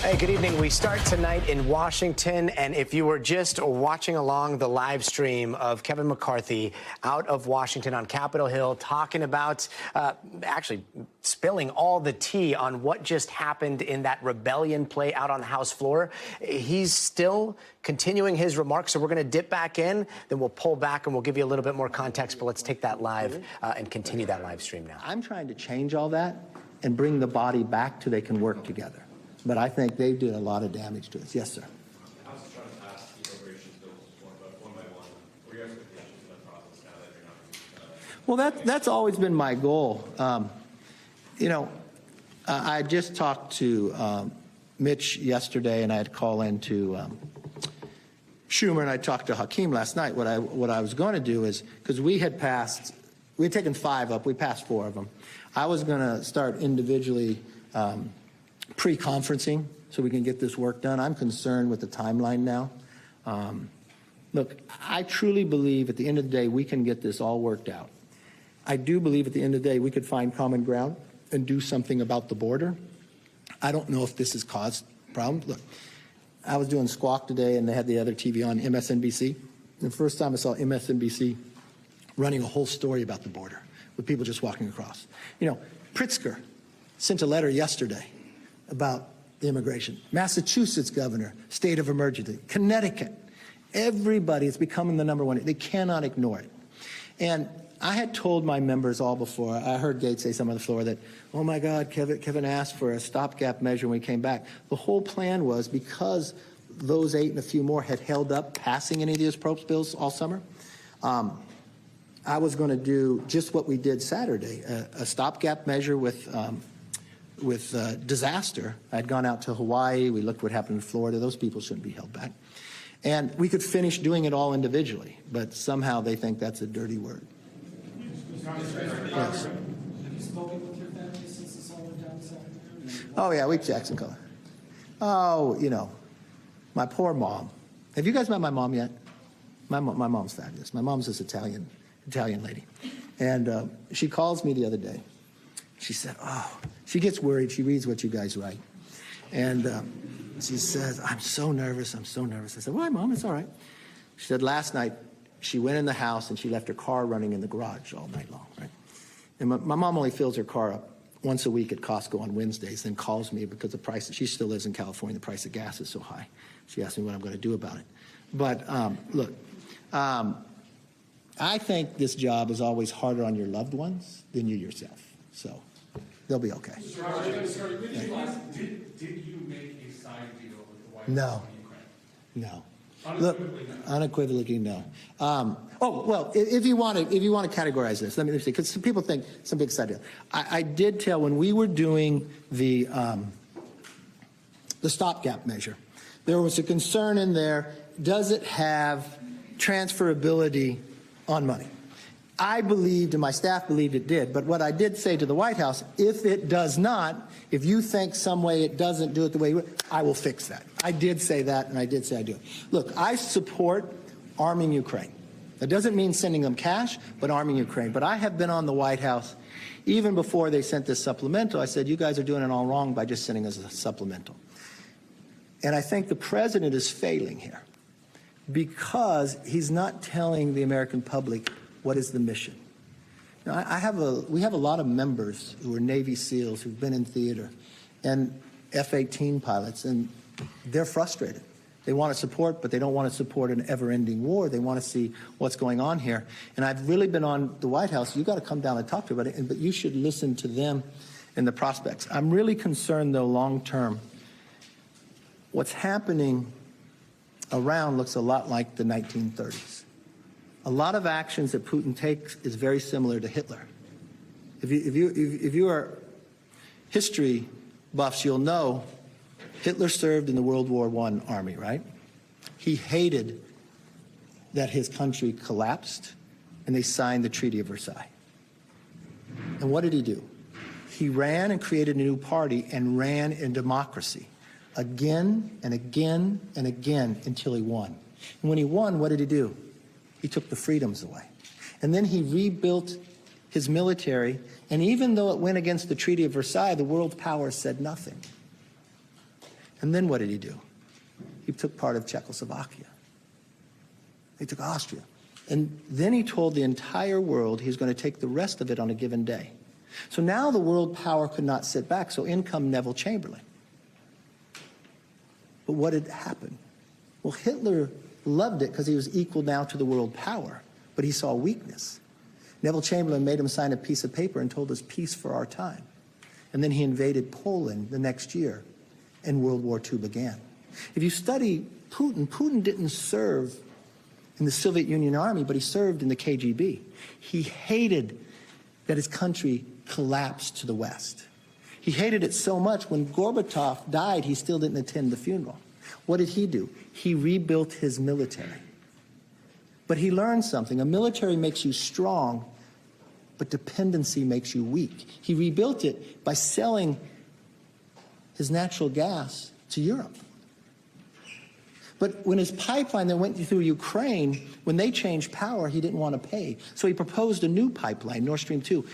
Hey, good evening. We start tonight in Washington, and if you were just watching along the live stream of Kevin McCarthy out of Washington on Capitol Hill talking about actually spilling all the tea on what just happened in that rebellion play out on the House floor, he's still continuing his remarks, so we're going to dip back in, then we'll pull back and we'll give you a little bit more context, but let's take that live and continue that live stream now. I'm trying to change all that and bring the body back so they can work together. But I think they did a lot of damage to us. Yes, sir. The House is trying to pass the immigration bills one by one. What are your expectations for that process now that you're not? Well, that's always been my goal. I just talked to Mitch yesterday, and I had to call in to Schumer, and I talked to Hakeem last night. What I was going to do is, because we had taken 5 up, we passed 4 of them. I was going to start individually pre-conferencing so we can get this work done. I'm concerned with the timeline now. Look, I truly believe at the end of the day we can get this all worked out. I do believe at the end of the day we could find common ground and do something about the border. I don't know if this has caused problems. Look, I was doing Squawk today and they had the other TV on, MSNBC. The first time I saw MSNBC running a whole story about the border with people just walking across. You know, Pritzker sent a letter yesterday about the immigration. Massachusetts governor, state of emergency. Connecticut. Everybody is becoming the #1. They cannot ignore it. And I had told my members all before, I heard Gates say something on the floor that, oh my God, Kevin asked for a stopgap measure when we came back. The whole plan was because those 8 and a few more had held up passing any of these approach bills all summer, I was going to do just what we did Saturday, a stopgap measure with disaster. I'd gone out to Hawaii. We looked what happened in Florida. Those people shouldn't be held back. And we could finish doing it all individually, but somehow they think that's a dirty word. Yes. Have you spoken with your family since this all went down Saturday? Oh, yeah, we Jackson Color. Oh, you know, my poor mom. Have you guys met my mom yet? My mom's fabulous. My mom's this Italian lady. And she calls me the other day. She said, oh, she gets worried. She reads what you guys write. And she says, I'm so nervous. I'm so nervous. I said, why, Mom? It's all right. She said, last night, she went in the house and she left her car running in the garage all night long, right? And my mom only fills her car up once a week at Costco on Wednesdays, then calls me because the price, she still lives in California, the price of gas is so high. She asked me what I'm going to do about it. But look, I think this job is always harder on your loved ones than you yourself. So they'll be okay. Sorry, did you make a side deal with the White House No. and Ukraine? No. Unequivocally, no. Oh, well, if you want to categorize this, let me see, because some people think some big side deal. I did tell when we were doing the stopgap measure, there was a concern in there, does it have transferability on money? I believed and my staff believed it did, but what I did say to the White House, if it does not, if you think some way it doesn't do it the way you would, I will fix that. I did say that, and I did say I do it. Look, I support arming Ukraine. That doesn't mean sending them cash, but arming Ukraine. But I have been on the White House even before they sent this supplemental. I said, you guys are doing it all wrong by just sending us a supplemental. And I think the president is failing here because he's not telling the American public what is the mission. Now, we have a lot of members who are Navy SEALs who've been in theater and F-18 pilots, and they're frustrated. They want to support, but they don't want to support an ever-ending war. They want to see what's going on here. And I've really been on the White House. You've got to come down and talk to them about it, but you should listen to them and the prospects. I'm really concerned, though, long-term. What's happening around looks a lot like the 1930s. A lot of actions that Putin takes is very similar to Hitler. If you are history buffs, you'll know Hitler served in the World War I army, right? He hated that his country collapsed, and they signed the Treaty of Versailles. And what did he do? He ran and created a new party and ran in democracy again and again and again until he won. And when he won, what did he do? He took the freedoms away. And then he rebuilt his military, and even though it went against the Treaty of Versailles, the world powers said nothing. And then what did he do? He took part of Czechoslovakia. He took Austria. And then he told the entire world he's going to take the rest of it on a given day. So now the world power could not sit back, so in come Neville Chamberlain. But what had happened? Well, Hitler loved it because he was equal now to the world power, but he saw weakness. Neville Chamberlain made him sign a piece of paper and told us peace for our time. And then he invaded Poland the next year, and World War II began. If you study Putin, Putin didn't serve in the Soviet Union army, but he served in the KGB. He hated that his country collapsed to the West. He hated it so much when Gorbachev died, he still didn't attend the funeral. What did he do? He rebuilt his military. But he learned something. A military makes you strong, but dependency makes you weak. He rebuilt it by selling his natural gas to Europe. But when his pipeline that went through Ukraine, when they changed power, he didn't want to pay. So he proposed a new pipeline, Nord Stream 2.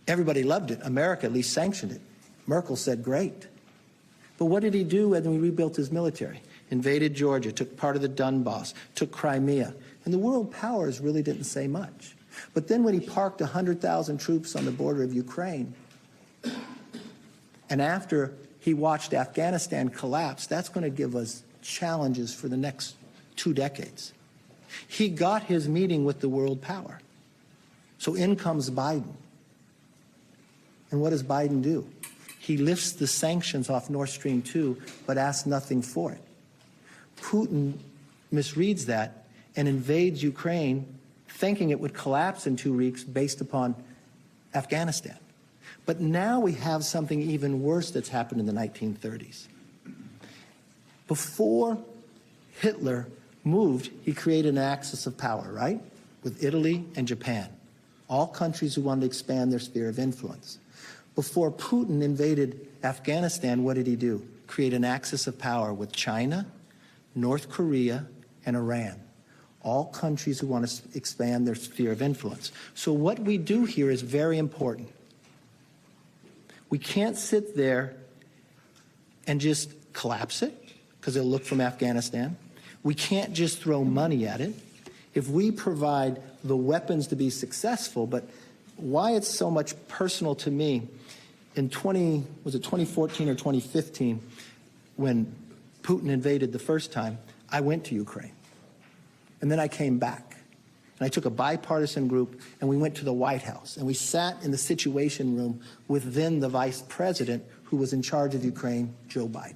Everybody loved it. America at least sanctioned it. Merkel said, great. But what did he do when he rebuilt his military? Invaded Georgia, took part of the Donbass, took Crimea. And the world powers really didn't say much. But then when he parked 100,000 troops on the border of Ukraine, and after he watched Afghanistan collapse, that's going to give us challenges for the next 2 decades. He got his meeting with the world power. So in comes Biden. And what does Biden do? He lifts the sanctions off Nord Stream 2, but asks nothing for it. Putin misreads that and invades Ukraine, thinking it would collapse in 2 weeks based upon Afghanistan. But now we have something even worse that's happened in the 1930s. Before Hitler moved, he created an axis of power, right? With Italy and Japan, all countries who wanted to expand their sphere of influence. Before Putin invaded Afghanistan, what did he do? Create an axis of power with China, North Korea, and Iran, all countries who want to expand their sphere of influence. So what we do here is very important. We can't sit there and just collapse it, because it'll look from Afghanistan. We can't just throw money at it. If we provide the weapons to be successful, but why it's so much personal to me, in 2014 or 2015, when Putin invaded the first time, I went to Ukraine. And then I came back. And I took a bipartisan group, and we went to the White House. And we sat in the Situation Room with then the vice president who was in charge of Ukraine, Joe Biden.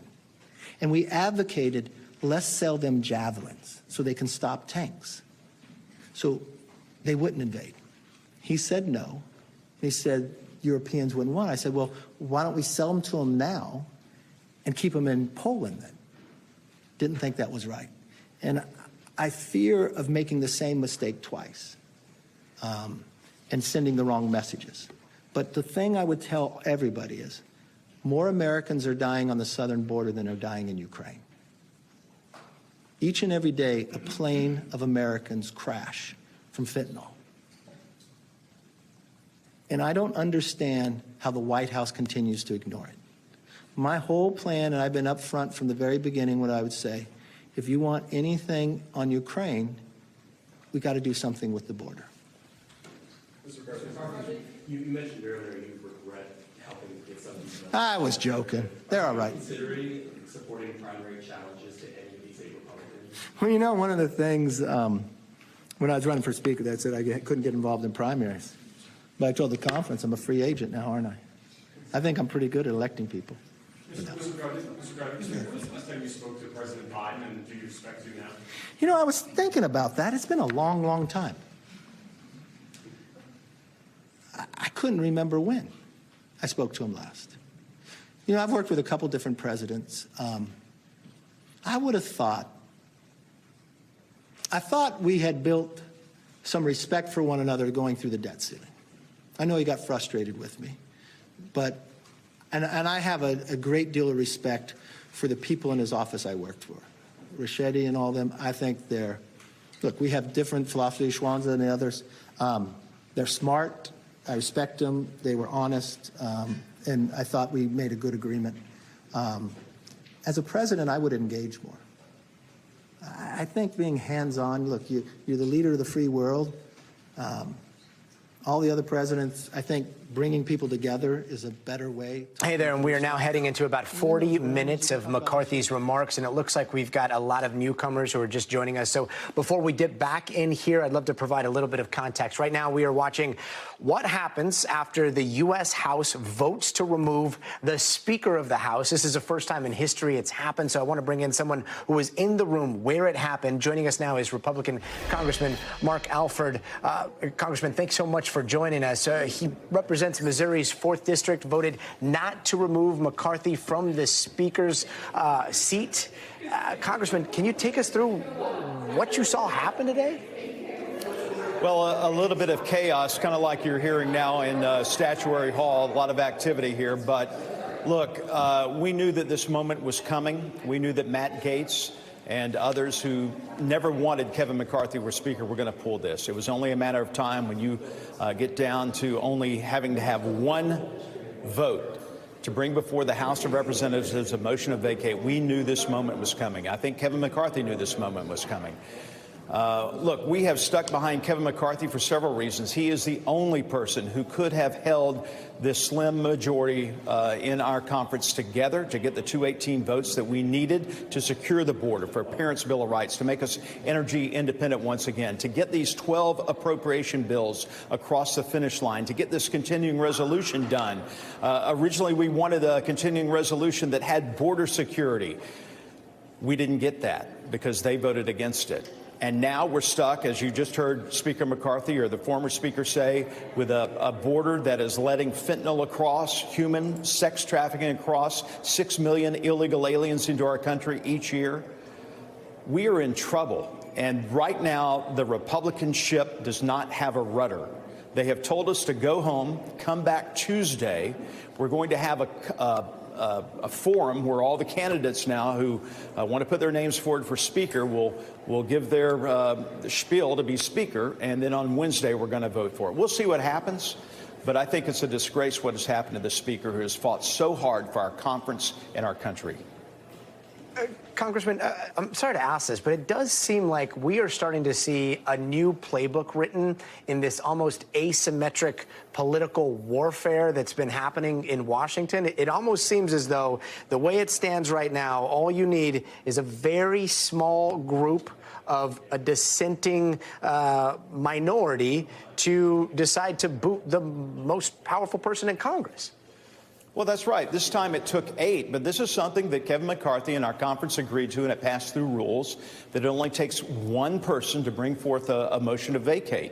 And we advocated, let's sell them javelins so they can stop tanks. So they wouldn't invade. He said no. He said Europeans wouldn't want it. I said, well, why don't we sell them to them now and keep them in Poland then? Didn't think that was right. And I fear of making the same mistake twice and sending the wrong messages. But the thing I would tell everybody is more Americans are dying on the southern border than are dying in Ukraine. Each and every day, a plane of Americans crash from fentanyl. And I don't understand how the White House continues to ignore it. My whole plan, and I've been up front from the very beginning, what I would say, if you want anything on Ukraine, we got to do something with the border. Mr. President, you mentioned earlier you regret helping get something done. I was joking. They're all right. Considering supporting primary challenges to any of these 8 Republicans? Well, you know, one of the things, when I was running for Speaker, that said I couldn't get involved in primaries. But I told the conference I'm a free agent now, aren't I? I think I'm pretty good at electing people. Mr. Gadi, when was the last time you spoke to President Biden, and do you expect to now? You know, I was thinking about that. It's been a long, long time. I couldn't remember when I spoke to him last. You know, I've worked with a couple different presidents. I would have thought, I thought we had built some respect for one another going through the debt ceiling. I know he got frustrated with me, but, and I have a great deal of respect for the people in his office I worked for. Ricchetti and all of them, I think they're, look, we have different philosophies, Schwartz and the others. They're smart. I respect them. They were honest. And I thought we made a good agreement. As a president, I would engage more. I think being hands-on, look, you're the leader of the free world. All the other presidents, I think bringing people together is a better way. Hey there, and we are now heading into about 40 minutes of McCarthy's remarks, and it looks like we've got a lot of newcomers who are just joining us. So before we dip back in here, I'd love to provide a little bit of context. Right now, we are watching what happens after the U.S. House votes to remove the Speaker of the House. This is the first time in history it's happened, so I want to bring in someone who was in the room where it happened. Joining us now is Republican Congressman Mark Alford. Congressman, thanks so much for joining us. He represents Missouri's 4th District, voted not to remove McCarthy from the Speaker's seat. Congressman, can you take us through what you saw happen today? Well, a little bit of chaos, kind of like you're hearing now in Statuary Hall, a lot of activity here. But look, we knew that this moment was coming. We knew that Matt Gaetz and others who never wanted Kevin McCarthy were Speaker were going to pull this. It was only a matter of time when you get down to only having to have one vote to bring before the House of Representatives a motion of vacate. We knew this moment was coming. I think Kevin McCarthy knew this moment was coming. Look, we have stuck behind Kevin McCarthy for several reasons. He is the only person who could have held this slim majority in our conference together to get the 218 votes that we needed to secure the border, for a Parents' Bill of Rights, to make us energy independent once again, to get these 12 appropriation bills across the finish line, to get this continuing resolution done. Originally, we wanted a continuing resolution that had border security. We didn't get that because they voted against it. And now we're stuck, as you just heard Speaker McCarthy or the former Speaker say, with a border that is letting fentanyl across, human sex trafficking across, 6 million illegal aliens into our country each year. We are in trouble. And right now, the Republican ship does not have a rudder. They have told us to go home, come back Tuesday. We're going to have a forum where all the candidates now who want to put their names forward for Speaker will give their spiel to be Speaker, and then on Wednesday we're going to vote for it. We'll see what happens, but I think it's a disgrace what has happened to the Speaker, who has fought so hard for our conference and our country. Congressman, I'm sorry to ask this, but it does seem like we are starting to see a new playbook written in this almost asymmetric political warfare that's been happening in Washington. It almost seems as though the way it stands right now, all you need is a very small group of a dissenting minority to decide to boot the most powerful person in Congress. Well, that's right. This time it took 8, but this is something that Kevin McCarthy and our conference agreed to, and it passed through rules, that it only takes one person to bring forth a motion to vacate.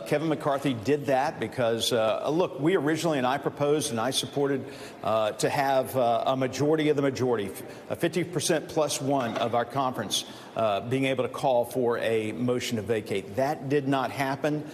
Kevin McCarthy did that because, look, we originally, and I proposed and I supported to have a majority of the majority, a 50% plus one of our conference being able to call for a motion to vacate. That did not happen.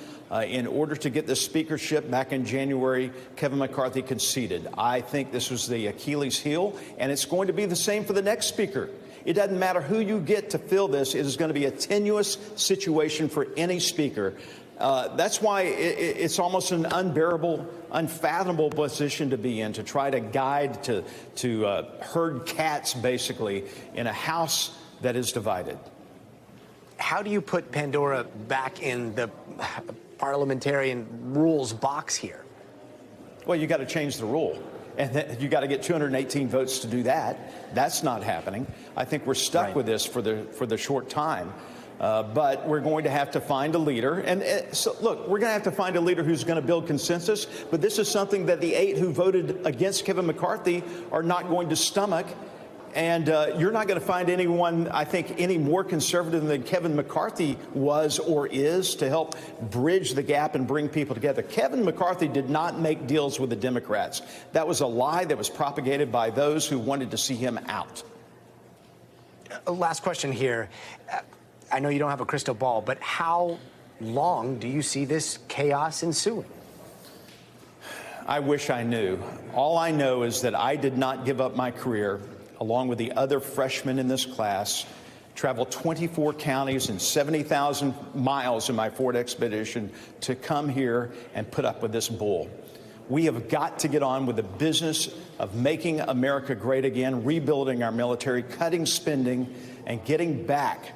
In order to get the speakership back in January, Kevin McCarthy conceded. I think this was the Achilles heel, and it's going to be the same for the next speaker. It doesn't matter who you get to fill this. It is going to be a tenuous situation for any speaker. That's why it's almost an unbearable, unfathomable position to be in, to try to guide, to herd cats, basically, in a House that is divided. How do you put Pandora back in the parliamentarian rules box here? Well, you got to change the rule, and you got to get 218 votes to do that. That's not happening. I think we're stuck with this for the short time. But we're going to have to find a leader. And so, look, we're going to have to find a leader who's going to build consensus. But this is something that the 8 who voted against Kevin McCarthy are not going to stomach. And you're not going to find anyone, I think, any more conservative than Kevin McCarthy was or is to help bridge the gap and bring people together. Kevin McCarthy did not make deals with the Democrats. That was a lie that was propagated by those who wanted to see him out. Last question here. I know you don't have a crystal ball, but how long do you see this chaos ensuing? I wish I knew. All I know is that I did not give up my career, along with the other freshmen in this class, traveled 24 counties and 70,000 miles in my Ford Expedition to come here and put up with this bull. We have got to get on with the business of making America great again, rebuilding our military, cutting spending, and getting back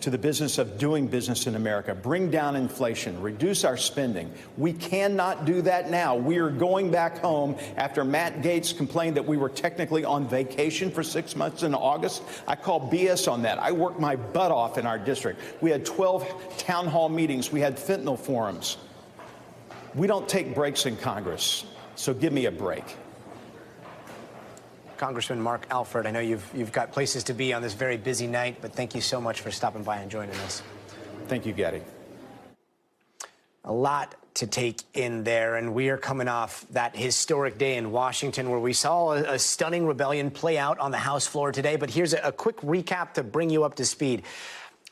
to the business of doing business in America. Bring down inflation, reduce our spending. We cannot do that now. We are going back home after Matt Gaetz complained that we were technically on vacation for 6 months in August. I call BS on that. I worked my butt off in our district. We had 12 town hall meetings. We had fentanyl forums. We don't take breaks in Congress, so give me a break. Congressman Mark Alford, I know you've got places to be on this very busy night, but thank you so much for stopping by and joining us. Thank you, Gadi. A lot to take in there, and we are coming off that historic day in Washington where we saw a stunning rebellion play out on the House floor today. But here's a quick recap to bring you up to speed.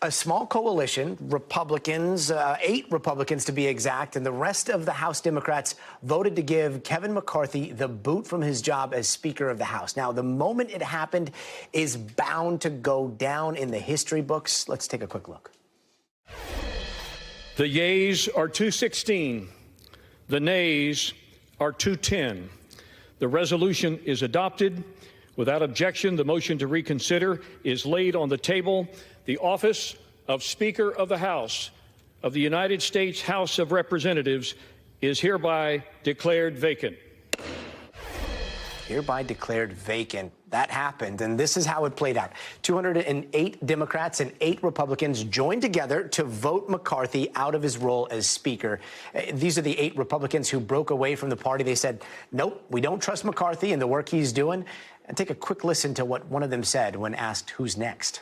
A small coalition, Republicans, 8 Republicans to be exact, and the rest of the House Democrats voted to give Kevin McCarthy the boot from his job as Speaker of the House. Now, the moment it happened is bound to go down in the history books. Let's take a quick look. The yeas are 216. The nays are 210. The resolution is adopted. Without objection, the motion to reconsider is laid on the table. The office of Speaker of the House of the United States House of Representatives is hereby declared vacant. Hereby declared vacant. That happened, and this is how it played out. 208 Democrats and 8 Republicans joined together to vote McCarthy out of his role as Speaker. These are the 8 Republicans who broke away from the party. They said, nope, we don't trust McCarthy and the work he's doing. And take a quick listen to what one of them said when asked who's next.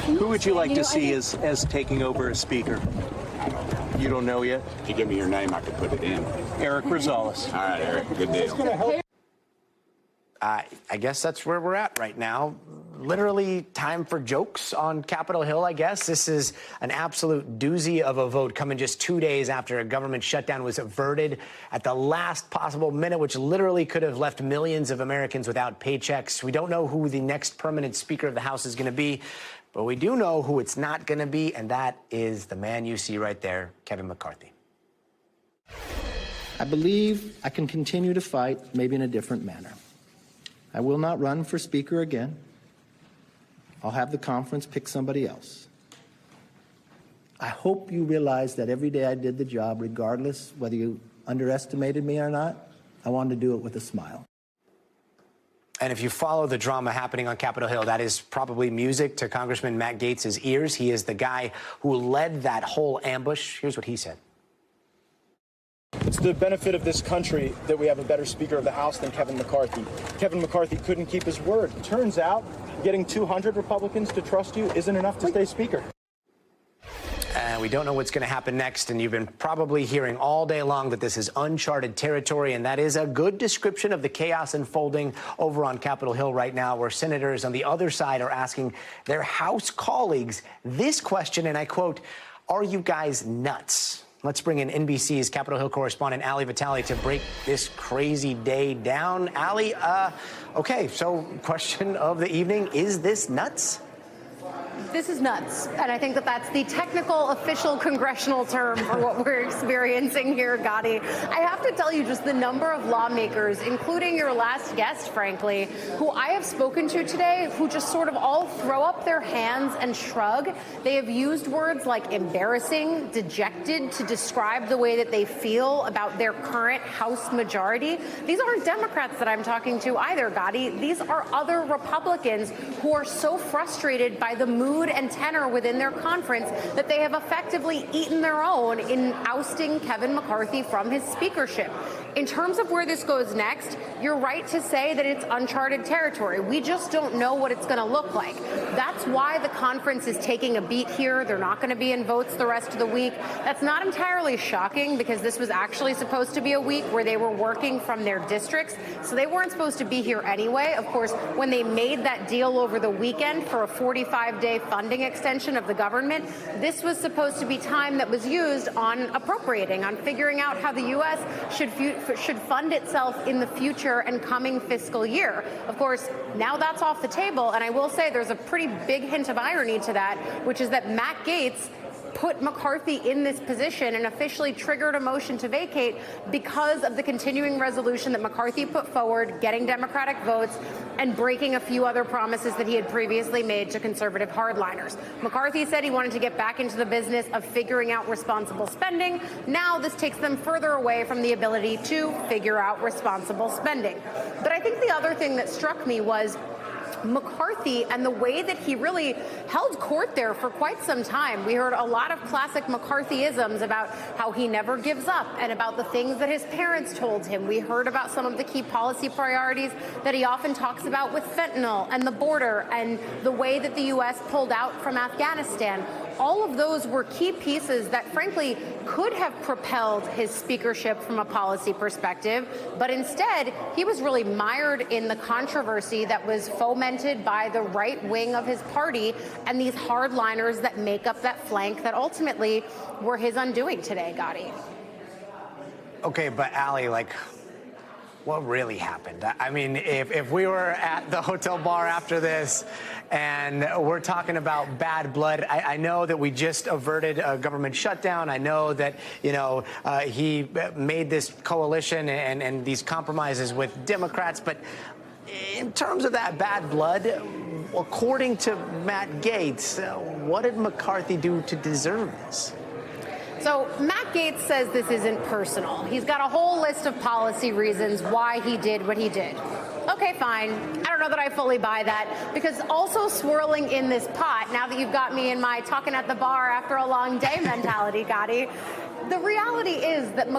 Who would you like to see as taking over as Speaker? You don't know yet? If you give me your name, I could put it in. Eric Rosales. All right, Eric, good deal. I guess that's where we're at right now. Literally time for jokes on Capitol Hill, I guess. This is an absolute doozy of a vote coming just 2 days after a government shutdown was averted at the last possible minute, which literally could have left millions of Americans without paychecks. We don't know who the next permanent Speaker of the House is going to be, but we do know who it's not going to be, and that is the man you see right there, Kevin McCarthy. I believe I can continue to fight, maybe in a different manner. I will not run for Speaker again. I'll have the conference pick somebody else. I hope you realize that every day I did the job, regardless whether you underestimated me or not, I wanted to do it with a smile. And if you follow the drama happening on Capitol Hill, that is probably music to Congressman Matt Gaetz' ears. He is the guy who led that whole ambush. Here's what he said. It's the benefit of this country that we have a better Speaker of the House than Kevin McCarthy. Kevin McCarthy couldn't keep his word. Turns out getting 200 Republicans to trust you isn't enough to stay Speaker. And we don't know what's going to happen next, and you've been probably hearing all day long that this is uncharted territory, and that is a good description of the chaos unfolding over on Capitol Hill right now, where senators on the other side are asking their House colleagues this question, and I quote, "Are you guys nuts?" Let's bring in NBC's Capitol Hill correspondent Ali Vitale to break this crazy day down. Ali, okay, so question of the evening, is this nuts? This is nuts, and I think that that's the technical, official congressional term for what we're experiencing here, Gadi. I have to tell you, just the number of lawmakers, including your last guest, frankly, who I have spoken to today, who just sort of all throw up their hands and shrug. They have used words like embarrassing, dejected to describe the way that they feel about their current House majority. These aren't Democrats that I'm talking to either, Gadi. These are other Republicans who are so frustrated by the mood and tenor within their conference that they have effectively eaten their own in ousting Kevin McCarthy from his speakership. In terms of where this goes next, you're right to say that it's uncharted territory. We just don't know what it's going to look like. That's why the conference is taking a beat here. They're not going to be in votes the rest of the week. That's not entirely shocking because this was actually supposed to be a week where they were working from their districts, so they weren't supposed to be here anyway. Of course, when they made that deal over the weekend for a 45-day funding extension of the government, this was supposed to be time that was used on appropriating, on figuring out how the U.S. should fund itself in the future and coming fiscal year. Of course, now that's off the table, and I will say there's a pretty big hint of irony to that, which is that Matt Gaetz put McCarthy in this position and officially triggered a motion to vacate because of the continuing resolution that McCarthy put forward, getting Democratic votes, and breaking a few other promises that he had previously made to conservative hardliners. McCarthy said he wanted to get back into the business of figuring out responsible spending. Now this takes them further away from the ability to figure out responsible spending. But I think the other thing that struck me was McCarthy and the way that he really held court there for quite some time. We heard a lot of classic McCarthyisms about how he never gives up and about the things that his parents told him. We heard about some of the key policy priorities that he often talks about with fentanyl and the border and the way that the U.S. pulled out from Afghanistan. All of those were key pieces that, frankly, could have propelled his speakership from a policy perspective, but instead, he was really mired in the controversy that was fomented by the right wing of his party and these hardliners that make up that flank that ultimately were his undoing today, Gadi. Okay, but Allie, what really happened? I mean, if we were at the hotel bar after this and we're talking about bad blood, I know that we just averted a government shutdown. I know that, he made this coalition and these compromises with Democrats. But in terms of that bad blood, according to Matt Gaetz, what did McCarthy do to deserve this? So Matt Gaetz says this isn't personal. He's got a whole list of policy reasons why he did what he did. Okay, fine. I don't know that I fully buy that, because also swirling in this pot, now that you've got me in my talking at the bar after a long day mentality, Gadi, the reality is that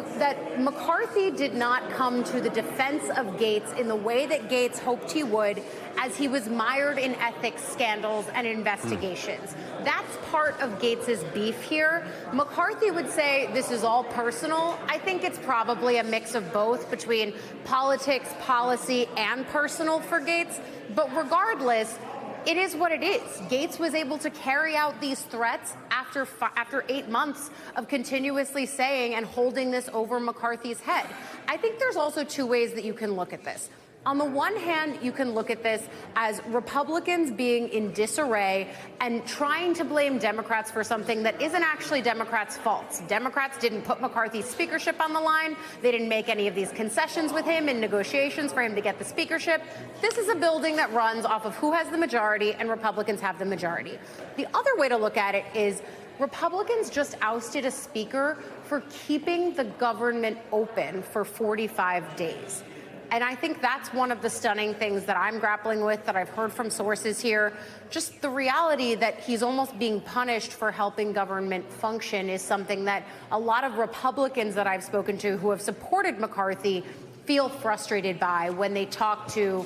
McCarthy did not come to the defense of Gaetz in the way that Gaetz hoped he would, as he was mired in ethics scandals and investigations. That's part of Gaetz's beef here. McCarthy would say this is all personal. I think it's probably a mix of both between politics, policy, and personal for Gaetz. But regardless, it is what it is. Gaetz was able to carry out these threats after 8 months of continuously saying and holding this over McCarthy's head. I think there's also two ways that you can look at this. On the one hand, you can look at this as Republicans being in disarray and trying to blame Democrats for something that isn't actually Democrats' fault. Democrats didn't put McCarthy's speakership on the line. They didn't make any of these concessions with him in negotiations for him to get the speakership. This is a building that runs off of who has the majority, and Republicans have the majority. The other way to look at it is Republicans just ousted a speaker for keeping the government open for 45 days. And I think that's one of the stunning things that I'm grappling with, that I've heard from sources here. Just the reality that he's almost being punished for helping government function is something that a lot of Republicans that I've spoken to who have supported McCarthy feel frustrated by when they talk to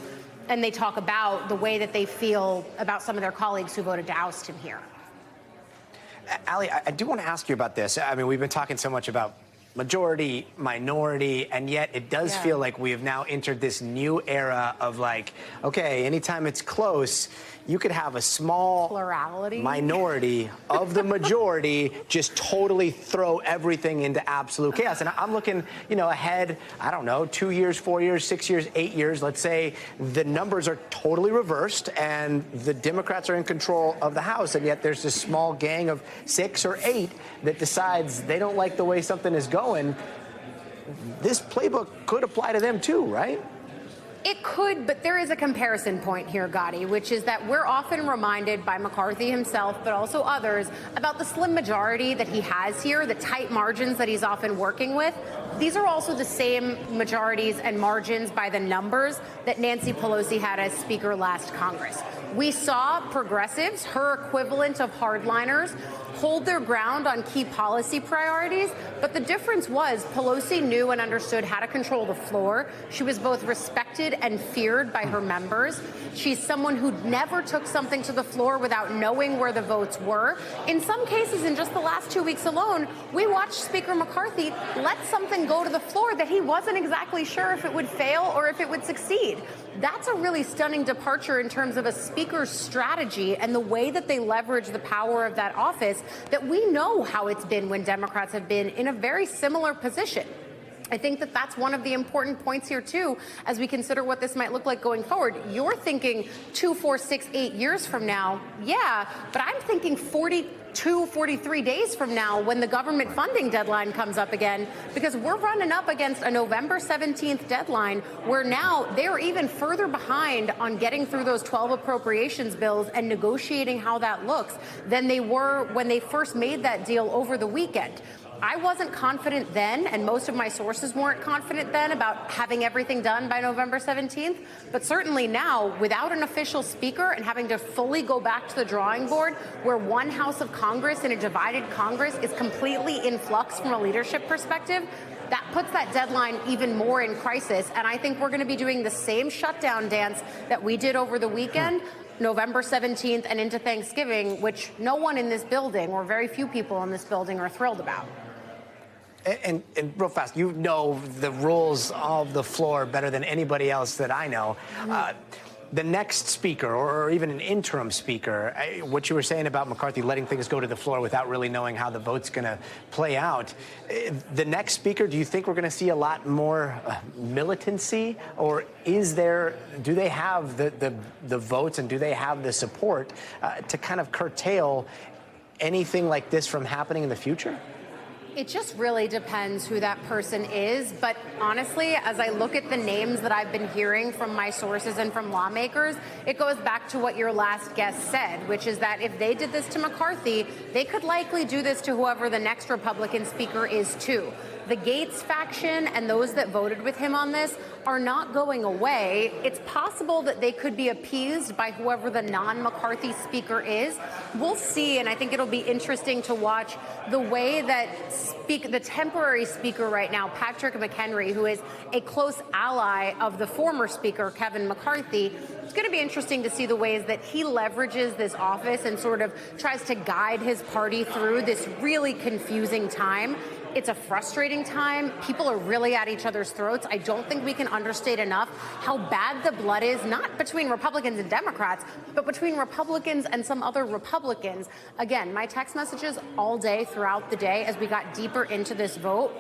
and they talk about the way that they feel about some of their colleagues who voted to oust him here. Allie, I do want to ask you about this. I mean, we've been talking so much about majority, minority, and yet it does feel like we have now entered this new era of okay, anytime it's close, you could have a small plurality minority of the majority just totally throw everything into absolute chaos. And I'm looking, ahead, I don't know, 2 years, 4 years, 6 years, 8 years. Let's say the numbers are totally reversed and the Democrats are in control of the House, and yet there's this small gang of 6 or 8 that decides they don't like the way something is going. This playbook could apply to them too, right? It could, but there is a comparison point here, Gadi, which is that we're often reminded by McCarthy himself, but also others, about the slim majority that he has here, the tight margins that he's often working with. These are also the same majorities and margins by the numbers that Nancy Pelosi had as Speaker last Congress. We saw progressives, her equivalent of hardliners, hold their ground on key policy priorities, but the difference was Pelosi knew and understood how to control the floor. She was both respected and feared by her members. She's someone who never took something to the floor without knowing where the votes were. In some cases, in just the last 2 weeks alone, we watched Speaker McCarthy let something go to the floor that he wasn't exactly sure if it would fail or if it would succeed. That's a really stunning departure in terms of a speaker's strategy and the way that they leverage the power of that office, that we know how it's been when Democrats have been in a very similar position. I think that that's one of the important points here, too, as we consider what this might look like going forward. You're thinking 2, 4, 6, 8 years from now. Yeah, but I'm thinking 42 43 days from now when the government funding deadline comes up again, because we're running up against a November 17th deadline where now they're even further behind on getting through those 12 appropriations bills and negotiating how that looks than they were when they first made that deal over the weekend. I wasn't confident then, and most of my sources weren't confident then about having everything done by November 17th. But certainly now, without an official speaker and having to fully go back to the drawing board, where one House of Congress in a divided Congress is completely in flux from a leadership perspective, that puts that deadline even more in crisis. And I think we're going to be doing the same shutdown dance that we did over the weekend, November 17th and into Thanksgiving, which no one in this building, or very few people in this building, are thrilled about. And real fast, you know the rules of the floor better than anybody else that I know. The next speaker, or even an interim speaker, what you were saying about McCarthy letting things go to the floor without really knowing how the vote's going to play out. The next speaker, do you think we're going to see a lot more militancy, or do they have the votes and do they have the support to kind of curtail anything like this from happening in the future? It just really depends who that person is. But honestly, as I look at the names that I've been hearing from my sources and from lawmakers, it goes back to what your last guest said, which is that if they did this to McCarthy, they could likely do this to whoever the next Republican speaker is too. The Gates faction and those that voted with him on this are not going away. It's possible that they could be appeased by whoever the non-McCarthy speaker is. We'll see, and I think it'll be interesting to watch the way that the temporary speaker right now, Patrick McHenry, who is a close ally of the former speaker, Kevin McCarthy. It's going to be interesting to see the ways that he leverages this office and sort of tries to guide his party through this really confusing time. It's a frustrating time. People are really at each other's throats. I don't think we can understate enough how bad the blood is, not between Republicans and Democrats, but between Republicans and some other Republicans. Again, my text messages all day throughout the day as we got deeper into this vote,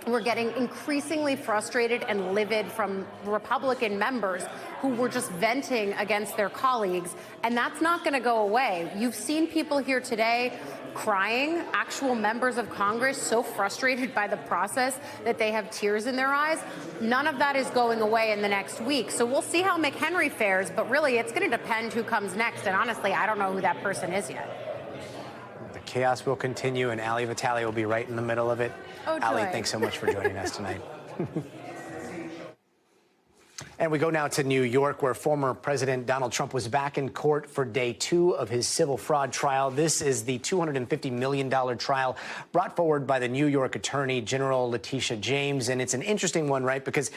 we're getting increasingly frustrated and livid from Republican members who were just venting against their colleagues. And that's not going to go away. You've seen people here today crying, actual members of Congress so frustrated by the process that they have tears in their eyes. None of that is going away in the next week. So we'll see how McHenry fares, but really it's going to depend who comes next. And honestly, I don't know who that person is yet. The chaos will continue, and Ali Vitale will be right in the middle of it. Oh, Ali, thanks so much for joining us tonight. And we go now to New York, where former President Donald Trump was back in court for day 2 of his civil fraud trial. This is the $250 million trial brought forward by the New York Attorney General Letitia James. And it's an interesting one, right? Because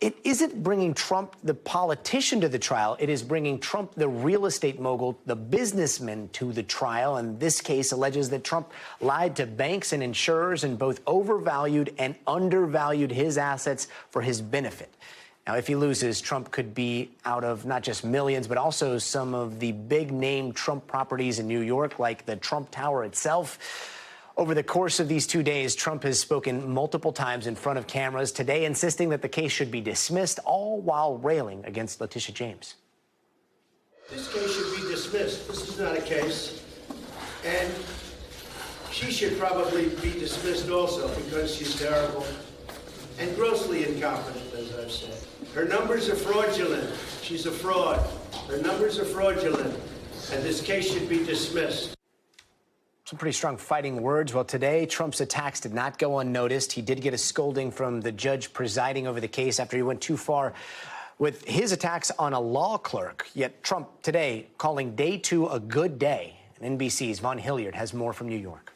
it isn't bringing Trump, the politician, to the trial. It is bringing Trump, the real estate mogul, the businessman, to the trial. And this case alleges that Trump lied to banks and insurers and both overvalued and undervalued his assets for his benefit. Now, if he loses, Trump could be out of not just millions, but also some of the big-name Trump properties in New York, like the Trump Tower itself. Over the course of these 2 days, Trump has spoken multiple times in front of cameras, today insisting that the case should be dismissed, all while railing against Letitia James. This case should be dismissed. This is not a case. And she should probably be dismissed also because she's terrible and grossly incompetent, as I've said. Her numbers are fraudulent. She's a fraud. Her numbers are fraudulent, and this case should be dismissed. Some pretty strong fighting words. Well, today, Trump's attacks did not go unnoticed. He did get a scolding from the judge presiding over the case after he went too far with his attacks on a law clerk. Yet Trump today calling day 2 a good day. And NBC's Vaughn Hilliard has more from New York.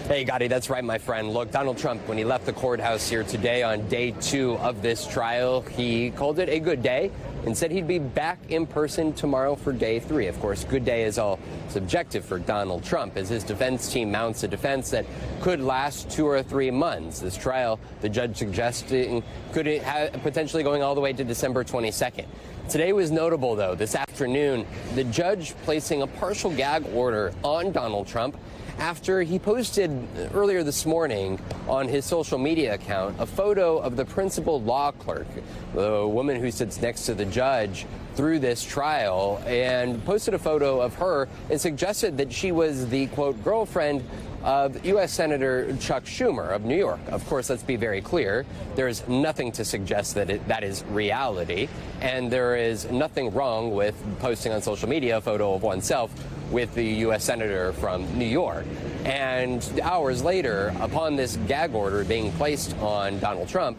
Hey, Gadi, that's right, my friend. Look, Donald Trump, when he left the courthouse here today on day 2 of this trial, he called it a good day and said he'd be back in person tomorrow for day 3. Of course, good day is all subjective for Donald Trump as his defense team mounts a defense that could last 2 or 3 months. This trial, the judge suggesting, could have potentially going all the way to December 22nd. Today was notable, though. This afternoon, the judge placing a partial gag order on Donald Trump after he posted earlier this morning on his social media account a photo of the principal law clerk, the woman who sits next to the judge through this trial, and posted a photo of her and suggested that she was the, quote, girlfriend of U.S. Senator Chuck Schumer of New York. Of course, let's be very clear. There is nothing to suggest that that is reality, and there is nothing wrong with posting on social media a photo of oneself with the U.S. Senator from New York. And hours later, upon this gag order being placed on Donald Trump,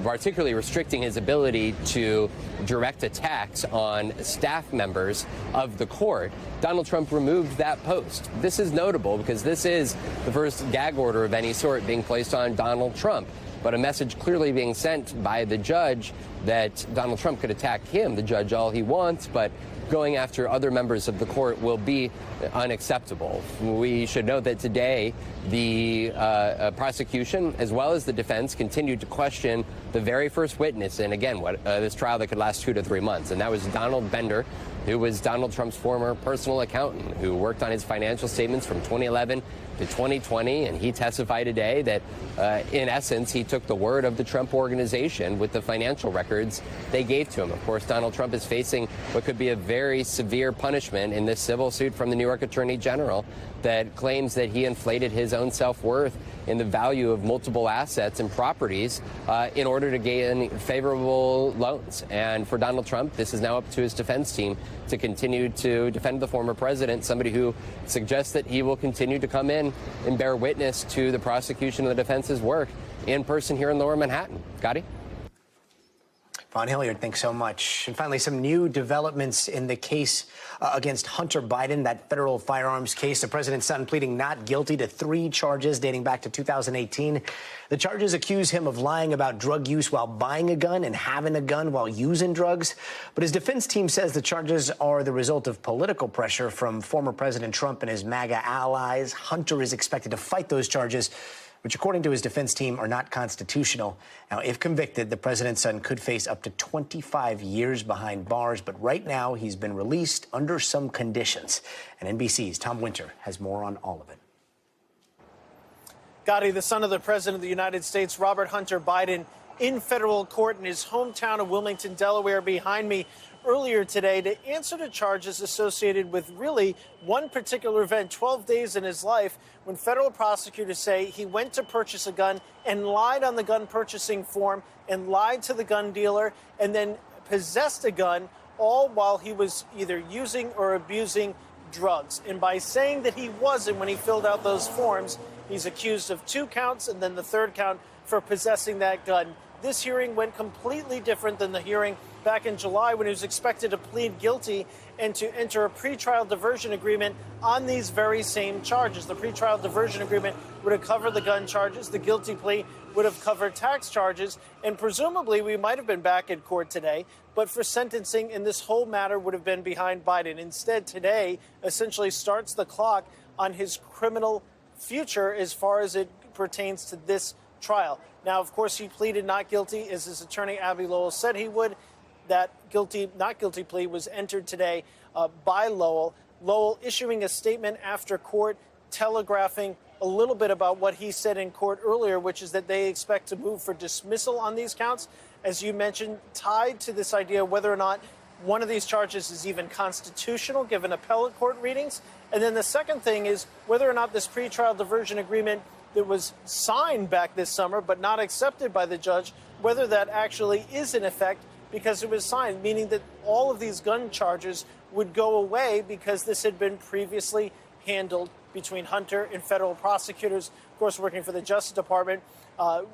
particularly restricting his ability to direct attacks on staff members of the court, Donald Trump removed that post. This is notable because this is the first gag order of any sort being placed on Donald Trump, but a message clearly being sent by the judge that Donald Trump could attack him, the judge, all he wants, but going after other members of the court will be unacceptable. We should note that today the prosecution as well as the defense continued to question the very first witness in, again, this trial that could last 2 to 3 months, and that was Donald Bender, who was Donald Trump's former personal accountant, who worked on his financial statements from 2011 to 2020, and he testified today that, in essence, he took the word of the Trump organization with the financial records they gave to him. Of course, Donald Trump is facing what could be a very severe punishment in this civil suit from the New York Attorney General that claims that he inflated his own self-worth in the value of multiple assets and properties in order to gain favorable loans. And for Donald Trump, this is now up to his defense team to continue to defend the former president, somebody who suggests that he will continue to come in and bear witness to the prosecution and the defense's work in person here in Lower Manhattan. Gadi? Vaughn Hilliard, thanks so much. And finally, some new developments in the case against Hunter Biden, that federal firearms case. The president's son pleading not guilty to 3 charges dating back to 2018. The charges accuse him of lying about drug use while buying a gun and having a gun while using drugs. But his defense team says the charges are the result of political pressure from former President Trump and his MAGA allies. Hunter is expected to fight those charges, which, according to his defense team, are not constitutional. Now, if convicted, the president's son could face up to 25 years behind bars. But right now, he's been released under some conditions. And NBC's Tom Winter has more on all of it. Gadi, the son of the president of the United States, Robert Hunter Biden, in federal court in his hometown of Wilmington, Delaware, behind me earlier today to answer to charges associated with really one particular event, 12 days in his life, when federal prosecutors say he went to purchase a gun and lied on the gun purchasing form and lied to the gun dealer and then possessed a gun, all while he was either using or abusing drugs. And by saying that he wasn't when he filled out those forms, he's accused of 2 counts and then the 3rd count for possessing that gun. This hearing went completely different than the hearing back in July when he was expected to plead guilty and to enter a pretrial diversion agreement on these very same charges. The pretrial diversion agreement would have covered the gun charges. The guilty plea would have covered tax charges. And presumably we might have been back in court today, but for sentencing, and this whole matter would have been behind Biden. Instead, today essentially starts the clock on his criminal future as far as it pertains to this trial. Now, of course, he pleaded not guilty, as his attorney Abby Lowell said he would. That not guilty plea was entered today by Lowell. Lowell issuing a statement after court, telegraphing a little bit about what he said in court earlier, which is that they expect to move for dismissal on these counts, as you mentioned, tied to this idea of whether or not one of these charges is even constitutional, given appellate court readings. And then the second thing is whether or not this pretrial diversion agreement that was signed back this summer but not accepted by the judge, whether that actually is in effect because it was signed, meaning that all of these gun charges would go away because this had been previously handled between Hunter and federal prosecutors, of course, working for the Justice Department,